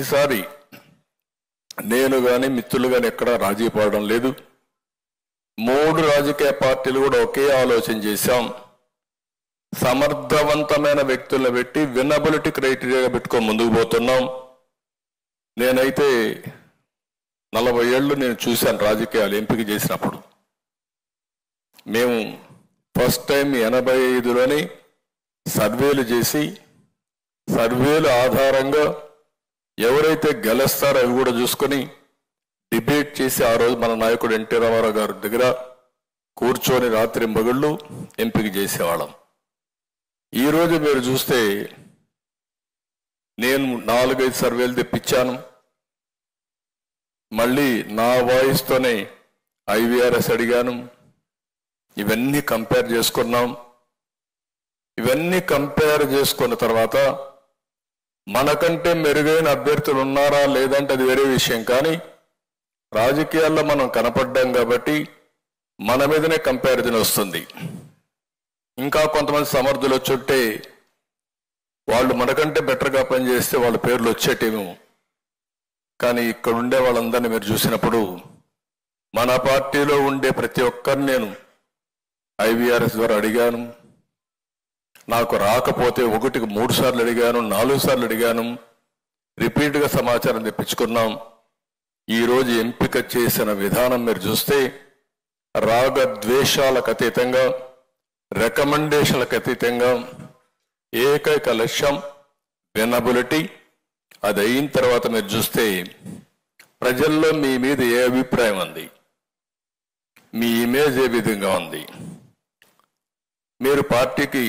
ఈసారి నేను కానీ మిత్రులు కానీ ఎక్కడా రాజీ పడడం లేదు. 3 రాజకీయ పార్టీలు కూడా ఒకే ఆలోచన చేశాం. సమర్థవంతమైన వ్యక్తులను పెట్టి వినబిలిటీ క్రైటీరియాగా పెట్టుకొని ముందుకు పోతున్నాం. నేనైతే 40 ఏళ్ళు నేను చూశాను రాజకీయాలు ఎంపిక చేసినప్పుడు. మేము ఫస్ట్ టైం 85లోని సర్వేలు చేసి సర్వేల ఆధారంగా ఎవరైతే గెలుస్తారో అవి కూడా చూసుకొని డిబేట్ చేసి ఆ రోజు మన నాయకుడు ఎన్టీ రామారావు గారి దగ్గర కూర్చొని రాత్రి మగుళ్ళు ఎంపిక చేసేవాళ్ళం. ఈరోజు మీరు చూస్తే నేను 4-5 సర్వేలు తెప్పించాను. మళ్ళీ నా వాయిస్తోనే IVRS అడిగాను. ఇవన్నీ కంపేర్ చేసుకున్నాం. ఇవన్నీ కంపేర్ చేసుకున్న తర్వాత మనకంటే మెరుగైన అభ్యర్థులు ఉన్నారా లేదంటే అది వేరే విషయం. కానీ రాజకీయాల్లో మనం కనపడ్డాం కాబట్టి మన మీదనే కంపారిజన్ వస్తుంది. ఇంకా కొంతమంది సమర్థులు వచ్చుంటే వాళ్ళు మనకంటే బెటర్గా పనిచేస్తే వాళ్ళ పేర్లు వచ్చేటేమో. కానీ ఇక్కడ ఉండే వాళ్ళందరినీ మీరు చూసినప్పుడు మన పార్టీలో ఉండే ప్రతి ఒక్కరిని నేను IVRS ద్వారా అడిగాను. నాకు రాకపోతే 1కి 3 సార్లు అడిగాను, 4 సార్లు అడిగాను. రిపీట్గా సమాచారం తెప్పించుకున్నాం. ఈరోజు ఎంపిక చేసిన విధానం మీరు చూస్తే రాగద్వేషాలకు అతీతంగా, రికమెండేషన్లకు అతీతంగా ఏకైక లక్ష్యం వినబిలిటీ. అది అయిన తర్వాత మీరు చూస్తే ప్రజల్లో మీ మీద ఏ అభిప్రాయం ఉంది, మీ ఇమేజ్ ఏ విధంగా ఉంది, మీరు పార్టీకి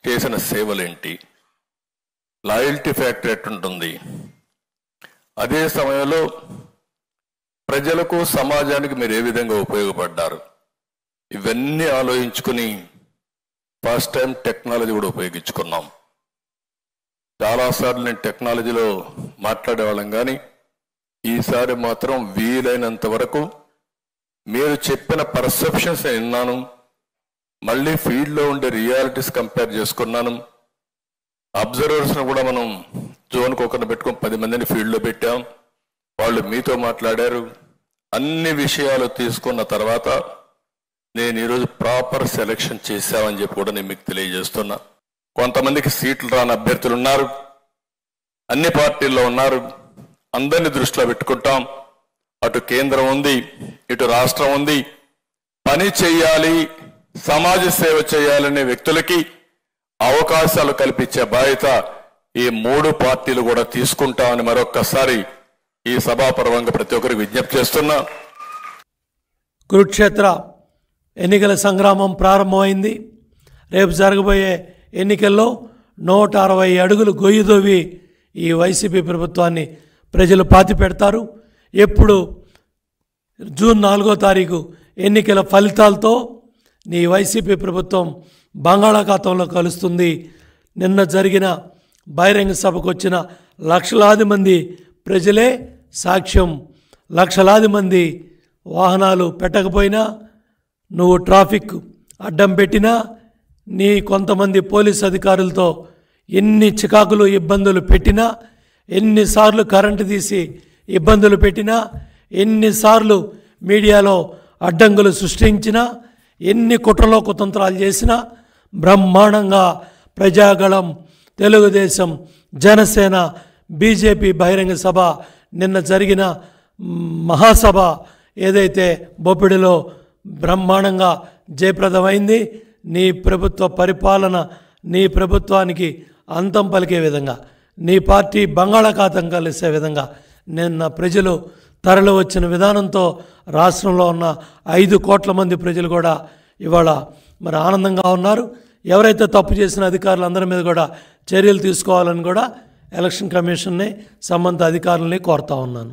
చేసిన సేవలేంటి, లాయల్టీ ఫ్యాక్టర్ ఎట్టుంటుంది, అదే సమయంలో ప్రజలకు సమాజానికి మీరు ఏ విధంగా ఉపయోగపడ్డారు, ఇవన్నీ ఆలోచించుకుని ఫస్ట్ టైం టెక్నాలజీ కూడా ఉపయోగించుకున్నాం. చాలాసార్లు నేను టెక్నాలజీలో మాట్లాడేవాళ్ళం, కానీ ఈసారి మాత్రం వీలైనంత వరకు మీరు చెప్పిన పర్సెప్షన్స్ విన్నాను. మళ్ళీ ఫీల్డ్లో ఉండే రియాలిటీస్ కంపేర్ చేసుకున్నాను. అబ్జర్వర్స్ను కూడా మనం జోన్కి ఒకరిని పెట్టుకొని 10 మందిని ఫీల్డ్లో పెట్టాం. వాళ్ళు మీతో మాట్లాడారు. అన్ని విషయాలు తీసుకున్న తర్వాత నేను ఈరోజు ప్రాపర్ సెలెక్షన్ చేశామని చెప్పి కూడా నేను మీకు తెలియజేస్తున్నా. కొంతమందికి సీట్లు రాని అభ్యర్థులు ఉన్నారు, అన్ని పార్టీల్లో ఉన్నారు. అందరినీ దృష్టిలో పెట్టుకుంటాం. అటు కేంద్రం ఉంది, ఇటు రాష్ట్రం ఉంది. పని చేయాలి, సమాజ సేవ చేయాలనే వ్యక్తులకి అవకాశాలు కల్పించే బాధ్యత ఈ 3 పార్టీలు కూడా తీసుకుంటామని మరొక్కసారి ఈ సభాపర్వంగా ప్రతి ఒక్కరికి విజ్ఞప్తి చేస్తున్నా. కురుక్షేత్ర ఎన్నికల సంగ్రామం ప్రారంభమైంది. రేపు జరగబోయే ఎన్నికల్లో 160 అడుగులు గొయ్యిదోవి ఈ వైసీపీ ప్రభుత్వాన్ని ప్రజలు పాతి పెడతారు. ఎప్పుడు జూన్ 4వ తారీఖు ఎన్నికల ఫలితాలతో నీ వైసీపీ ప్రభుత్వం బంగాళాఖాతంలో కలుస్తుంది. నిన్న జరిగిన బహిరంగ సభకు వచ్చిన లక్షలాది మంది ప్రజలే సాక్ష్యం. లక్షలాది మంది వాహనాలు పెట్టకపోయినా, నువ్వు ట్రాఫిక్ అడ్డం పెట్టినా, నీ కొంతమంది పోలీస్ అధికారులతో ఎన్ని చికాకులు ఇబ్బందులు పెట్టినా, ఎన్నిసార్లు కరెంటు తీసి ఇబ్బందులు పెట్టినా, ఎన్నిసార్లు మీడియాలో అడ్డంకులు సృష్టించినా, ఎన్ని కుట్రలో కుతంత్రాలు చేసినా బ్రహ్మాండంగా ప్రజాగళం, తెలుగుదేశం, జనసేన, బీజేపీ బహిరంగ సభ, నిన్న జరిగిన మహాసభ ఏదైతే బొప్పిడిలో బ్రహ్మాండంగా జయప్రదమైంది. నీ ప్రభుత్వ పరిపాలన, నీ ప్రభుత్వానికి అంతం పలికే విధంగా, నీ పార్టీ బంగాళాఖాతం కలిసే విధంగా నిన్న ప్రజలు తరలి వచ్చిన విధానంతో రాష్ట్రంలో ఉన్న 5 కోట్ల మంది ప్రజలు కూడా ఇవాళ మరి ఆనందంగా ఉన్నారు. ఎవరైతే తప్పు చేసిన అధికారులందరి మీద కూడా చర్యలు తీసుకోవాలని కూడా ఎలక్షన్ కమిషన్ని, సంబంధిత అధికారులని కోరుతా ఉన్నాను.